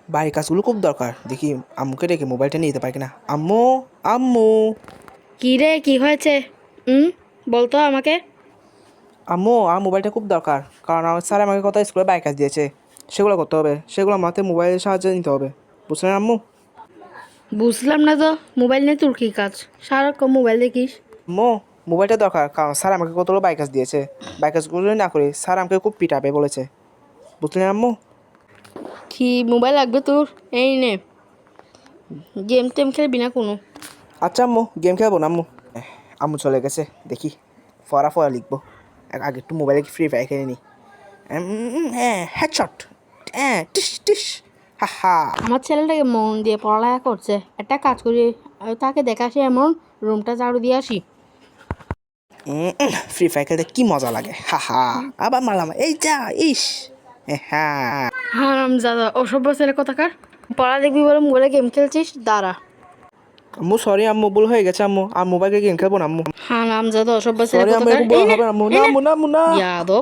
বাড়ির কাজগুলো খুব দরকার, দেখি আম্মুকে ডেকে মোবাইলটা নিয়ে যেতে পারি কিনা। আম্মু, আম্মু, কি রে, কি হয়েছে? হুম, বলতো আমাকে। আম্মু, আমার মোবাইলটা খুব দরকার, কারণ আমার স্যার আমাকে কথা স্কুলে বাড়ির কাজ দিয়েছে, সেগুলো করতে হবে, সেগুলো আমাকে মোবাইলের সাহায্যে নিতে হবে, বুঝলেন আম্মু? বুঝলাম না তো, মোবাইল নিয়ে তোর কি কাজ? সারাক্ষণ মোবাইল দেখিস। আম্মু, মোবাইলটা দরকার, কারণ স্যার আমাকে কতগুলো বাড়ির কাজ দিয়েছে, বাড়ির কাজগুলো যদি না করি স্যার আমাকে খুব পিটাবে বলেছে, বুঝলেন আম্মু? কি মোবাইল লাগবে তোর? এই নে, গেম টেম খেলবি না কোনো? আচ্ছা আম্মু, গেম খেলবো না আম্মু। আম্মু চলে গেছে, দেখি ফরা লিখবো, আগে একটু মোবাইলে ফ্রি ফায়ার খেলে নিই। হ্যাঁ, হেডশট, হ্যাঁ, টিস টিস, হা হা। আমার ছেলেটাকে মন দিয়ে পড়ালেখা করছে, একটা কাজ করি, তাকে দেখাসি এমন রুমটা ঝাড়ু দিয়ে আসি। ফ্রি ফায়ার খেলতে কি মজা লাগে, হা হা। আবার মারলাম, এই যা, ইস, হ্যাঁ। হারামজাদা অসভ্য ছেলে কোথাকার! পড়া দেখবি বলে মোবাইলে গেম খেলছিস? দাঁড়া। আম্মু সরি আম্মু, ভুল হয়ে গেছে আম্মু, আর মোবাইলে গেম খেলবো না আম্মু। হারামজাদা অসভ্য ছেলে সরি আম্মু, কোথাকার! এরকম বড় এই নে, হবে না আম্মু, না এই নে। আম্মু, না আম্মু, না। ইয়াদব।